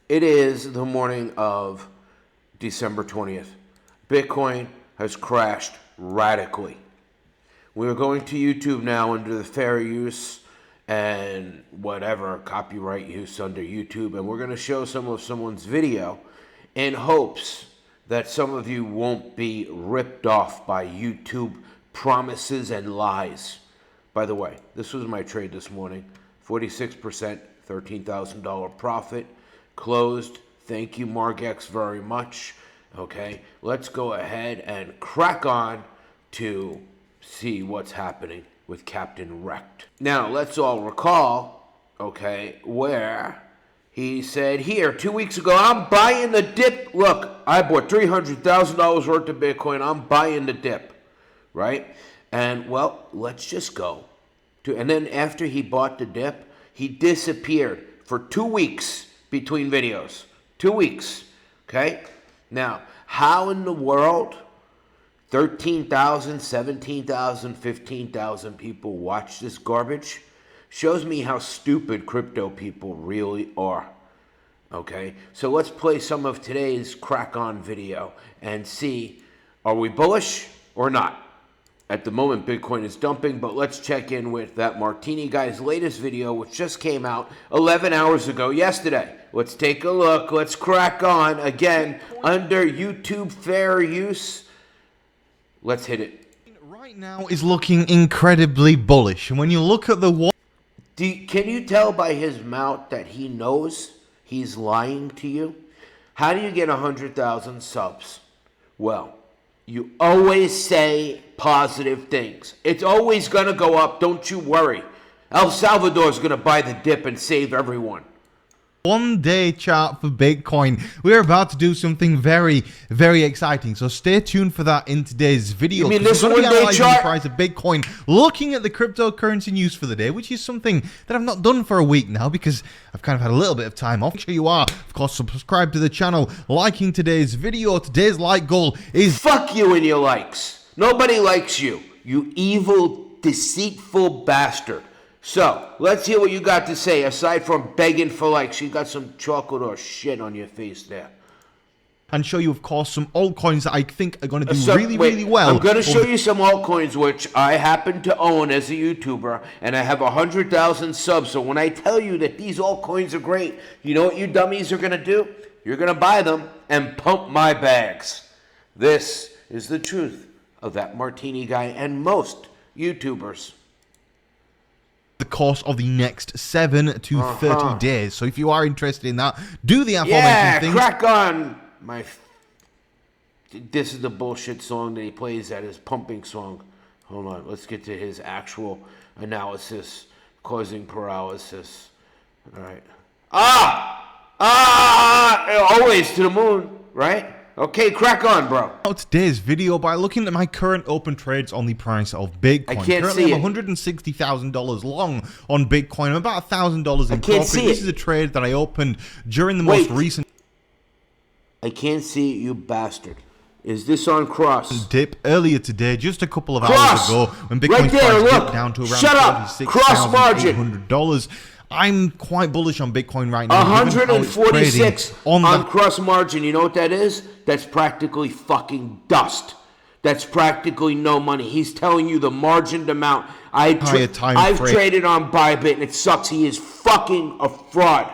It is the morning of December 20th. Bitcoin has crashed radically. We are going to YouTube now under the fair use and whatever copyright use under YouTube, and we're going to show some of someone's video in hopes that some of you won't be ripped off by YouTube promises and lies. By the way, this was my trade this morning. 46%, $13,000 profit. Closed. Thank you, Margex, very much. Okay, let's go ahead and crack on to see what's happening with Captain Wrecked. Now, let's all recall, okay, where he said here 2 weeks ago, I'm buying the dip. Look, I bought $300,000 worth of Bitcoin. I'm buying the dip, right? And, well, let's just go to, and then after he bought the dip, he disappeared for 2 weeks between videos. 2 weeks, okay? Now, how in the world 13,000, 17,000, 15,000 people watch this garbage? Shows me how stupid crypto people really are. Okay, so let's play some of today's crack on video and see, are we bullish or not? At the moment, Bitcoin is dumping, but let's check in with that Martini guy's latest video, which just came out 11 hours ago yesterday. Let's take a look. Let's crack on. Again, under YouTube fair use. Let's hit it. Right now is looking incredibly bullish. And when you look at the... Can you tell by his mouth that he knows he's lying to you? How do you get 100,000 subs? Well, you always say positive things. It's always going to go up. Don't you worry. El Salvador's going to buy the dip and save everyone. 1 day chart for Bitcoin. We're about to do something very, very exciting. So stay tuned for that in today's video. You mean this we're 1 day chart? The price of Bitcoin, looking at the cryptocurrency news for the day, which is something that I've not done for a week now because I've kind of had a little bit of time off. Make sure you are, of course, subscribe to the channel, liking today's video. Today's like goal is... Fuck you and your likes. Nobody likes you, you evil, deceitful bastard. So, let's hear what you got to say, aside from begging for likes. You got some chocolate or shit on your face there. And show you, of course, some altcoins that I think are going to do really well. I'm going to show you some altcoins which I happen to own as a YouTuber, and I have 100,000 subs. So when I tell you that these altcoins are great, you know what you dummies are going to do? You're going to buy them and pump my bags. This is the truth of that Martini guy and most YouTubers. The course of the next 7 to 30 days. So if you are interested in that, do the aforementioned things. Crack on. This is the bullshit song that he plays at his pumping song. Hold on, let's get to his actual analysis, causing paralysis. All right. Always to the moon, right? Okay, crack on, bro. Today's video by looking at my current open trades on the price of Bitcoin. I can't Currently see I'm $160,000 long on Bitcoin. I'm about $1,000 in profit. This is a trade that I opened during the most recent... I can't see it, you bastard. Is this on cross? Dip earlier today, just a couple of hours ago, when Bitcoin right there, price look. dipped down to around $46,800. I'm quite bullish on Bitcoin right now. 146 on cross margin. You know what that is? That's practically fucking dust. That's practically no money. He's telling you the margined amount. I've traded on Bybit, and it sucks. He is fucking a fraud.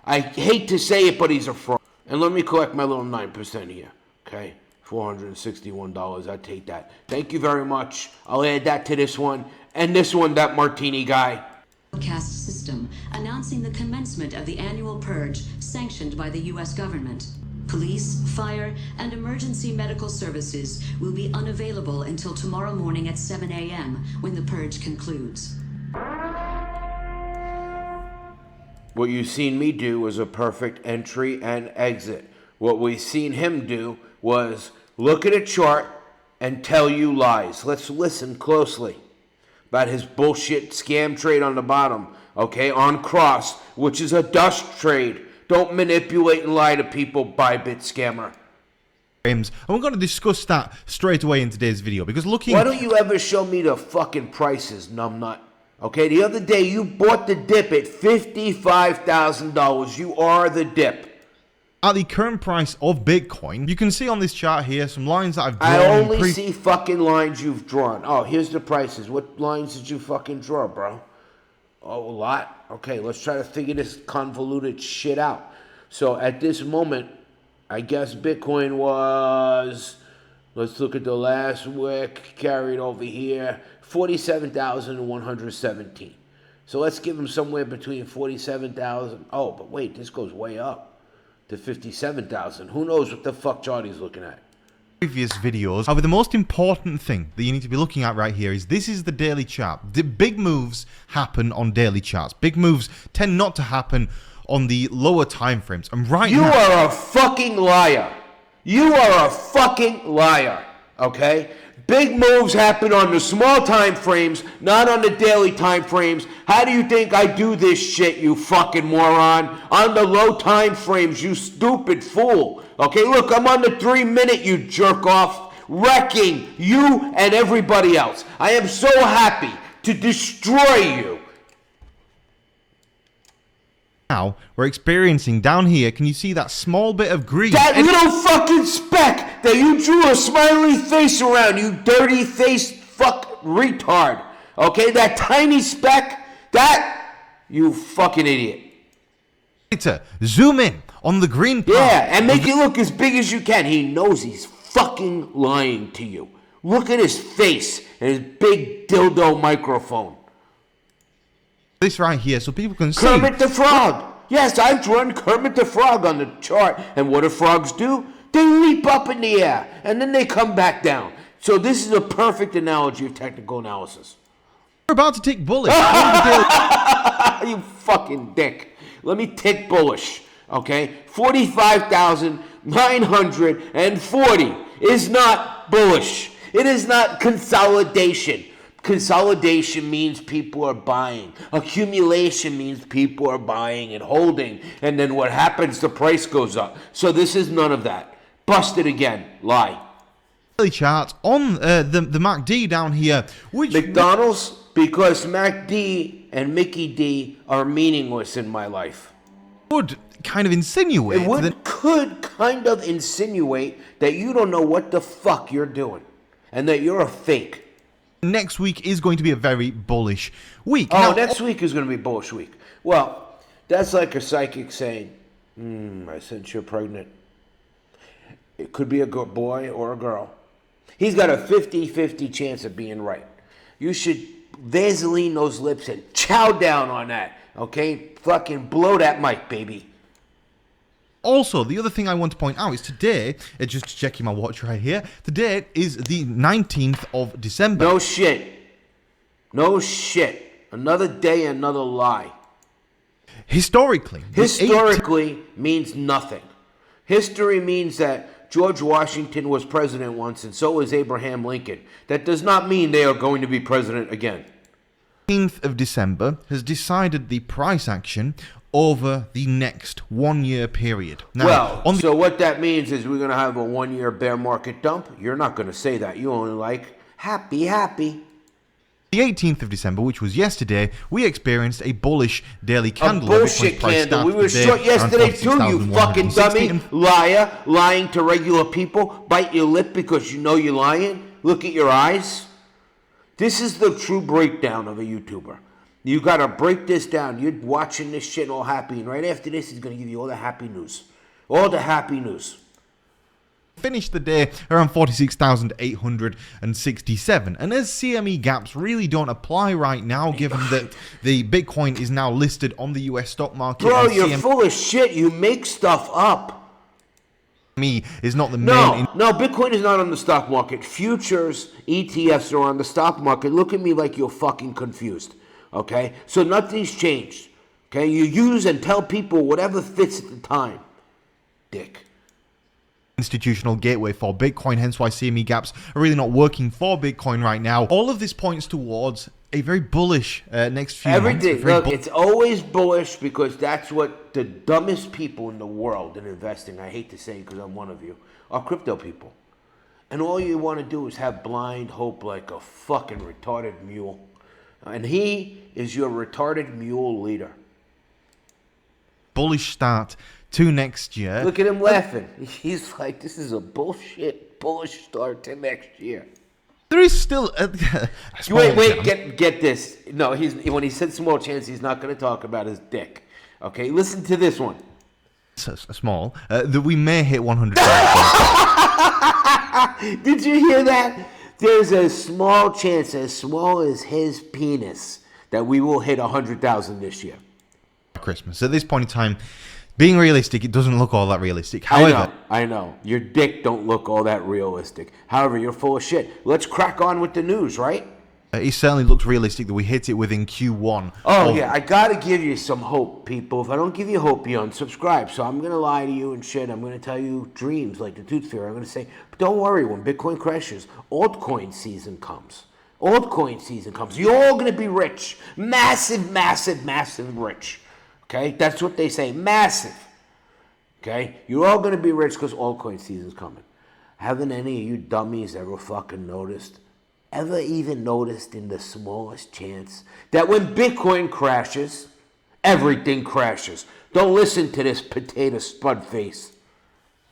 I hate to say it, but he's a fraud. And let me collect my little 9% here. Okay? $461. I'd take that. Thank you very much. I'll add that to this one. And this one, that Martini guy. Broadcast system announcing the commencement of the annual purge sanctioned by the U.S. government. Police, fire, and emergency medical services will be unavailable until tomorrow morning at 7 a.m. when the purge concludes. What you've seen me do was a perfect entry and exit. What we've seen him do was look at a chart and tell you lies. Let's listen closely about his bullshit scam trade on the bottom, okay, on cross, which is a dust trade. Don't manipulate and lie to people, Bybit scammer. And we're going to discuss that straight away in today's video, because looking... Why don't you ever show me the fucking prices, numbnut? Okay, the other day you bought the dip at $55,000. You are the dip. At the current price of Bitcoin, you can see on this chart here some lines that I've drawn. I only see fucking lines you've drawn. Oh, here's the prices. What lines did you fucking draw, bro? Oh, a lot? Okay, let's try to figure this convoluted shit out. So at this moment, I guess Bitcoin was, let's look at the last wick carried over here, 47,117. So let's give them somewhere between 47,000. Oh, but wait, this goes way up to 57,000. Who knows what the fuck Johnny's looking at? Previous videos. However, the most important thing that you need to be looking at right here is this is the daily chart. The big moves happen on daily charts. Big moves tend not to happen on the lower time frames. And right now, you are a fucking liar. You are a fucking liar. Okay? Big moves happen on the small time frames, not on the daily time frames. How do you think I do this shit, you fucking moron? On the low time frames, you stupid fool. Okay, look, I'm on the 3-minute, you jerk off, wrecking you and everybody else. I am so happy to destroy you. now we're experiencing down here, can you see that small bit of green? That little fucking speck that you drew a smiley face around, you dirty faced fuck retard. Okay, that tiny speck, that, you fucking idiot. Zoom in on the green part. Yeah, and make it look as big as you can. He knows he's fucking lying to you. Look at his face and his big dildo microphone. This right here, so people can see. Kermit the Frog. Yes, I've drawn Kermit the Frog on the chart. And what do frogs do? They leap up in the air, and then they come back down. So this is a perfect analogy of technical analysis. We're about to tick bullish. You fucking dick. Let me tick bullish, okay? 45,940 is not bullish. It is not consolidation. Consolidation means people are buying. Accumulation means people are buying and holding. And then what happens? The price goes up. So this is none of that. Bust it again. Lie. Chart on the MACD down here. Which McDonald's? Because MacD and Mickey D are meaningless in my life. Would kind of insinuate. Could kind of insinuate that you don't know what the fuck you're doing. And that you're a fake. Next week is going to be a very bullish week. Oh, next week is going to be bullish week. Well, that's like a psychic saying, I sense you're pregnant. It could be a good boy or a girl. He's got a 50-50 chance of being right. You should Vaseline those lips and chow down on that, okay? Fucking blow that mic, baby. Also, the other thing I want to point out is today, just checking my watch right here, today is the 19th of December. No shit. No shit. Another day, another lie. Historically means nothing. History means that George Washington was president once, and so was Abraham Lincoln. That does not mean they are going to be president again. 19th of December has decided the price action over the next 1 year period. Now, so what that means is we're going to have a 1 year bear market dump. You're not going to say that. You only like happy. The 18th of December, which was yesterday, we experienced a bullish daily candle. A bullshit candle. We were short yesterday too, you fucking dummy. Liar. Lying to regular people. Bite your lip because you know you're lying. Look at your eyes. This is the true breakdown of a YouTuber. You got to break this down. You're watching this shit all happy. And right after this, he's going to give you all the happy news. All the happy news. Finished the day around 46,867. And as CME gaps really don't apply right now, given that the Bitcoin is now listed on the US stock market. Bro, you're full of shit. You make stuff up. CME is not the main... No, Bitcoin is not on the stock market. Futures, ETFs are on the stock market. Look at me like you're fucking confused. Okay? So nothing's changed. Okay? You use and tell people whatever fits at the time. Dick. Institutional gateway for Bitcoin, hence why CME gaps are really not working for Bitcoin right now. All of this points towards a very bullish next few months. Everything. Look, it's always bullish because that's what the dumbest people in the world in investing, I hate to say it because I'm one of you, are crypto people. And all you want to do is have blind hope like a fucking retarded mule. And he is your retarded mule leader. bullish start to next year. Look at him laughing. He's like, this is a bullish start to next year. There is still a Wait, get this. No, when he said small chance, he's not going to talk about his dick. Okay, listen to this one. Small that we may hit 100,000. Did you hear that? There's a small chance, as small as his penis, that we will hit 100,000 this year. Christmas. At this point in time, being realistic, it doesn't look all that realistic. However, I know. Your dick don't look all that realistic. However, you're full of shit. Let's crack on with the news, right? it certainly looks realistic that we hit it within Q1. Oh, yeah, I gotta give you some hope, people. If I don't give you hope, you unsubscribe. So I'm gonna lie to you and shit. I'm gonna tell you dreams like the Tooth Fairy. I'm gonna say, but don't worry, when Bitcoin crashes, altcoin season comes. Altcoin season comes. You're all gonna be rich. Massive, massive, massive rich. Okay? That's what they say. Massive. Okay? You're all gonna be rich because altcoin season's coming. Haven't any of you dummies ever fucking noticed? Ever even noticed in the smallest chance that when Bitcoin crashes, everything crashes? Don't listen to this potato spud face.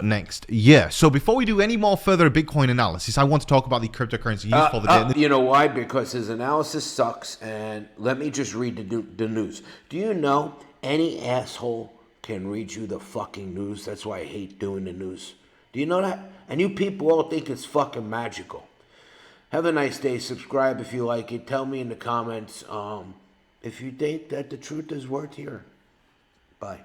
Next year. So before we do any more further Bitcoin analysis, I want to talk about the cryptocurrency used for the day. You know why? Because his analysis sucks, and let me just read the news. Do you know any asshole can read you the fucking news? That's why I hate doing the news. Do you know that? And you people all think it's fucking magical. Have a nice day. Subscribe if you like it. Tell me in the comments if you think that the truth is worth hearing. Bye.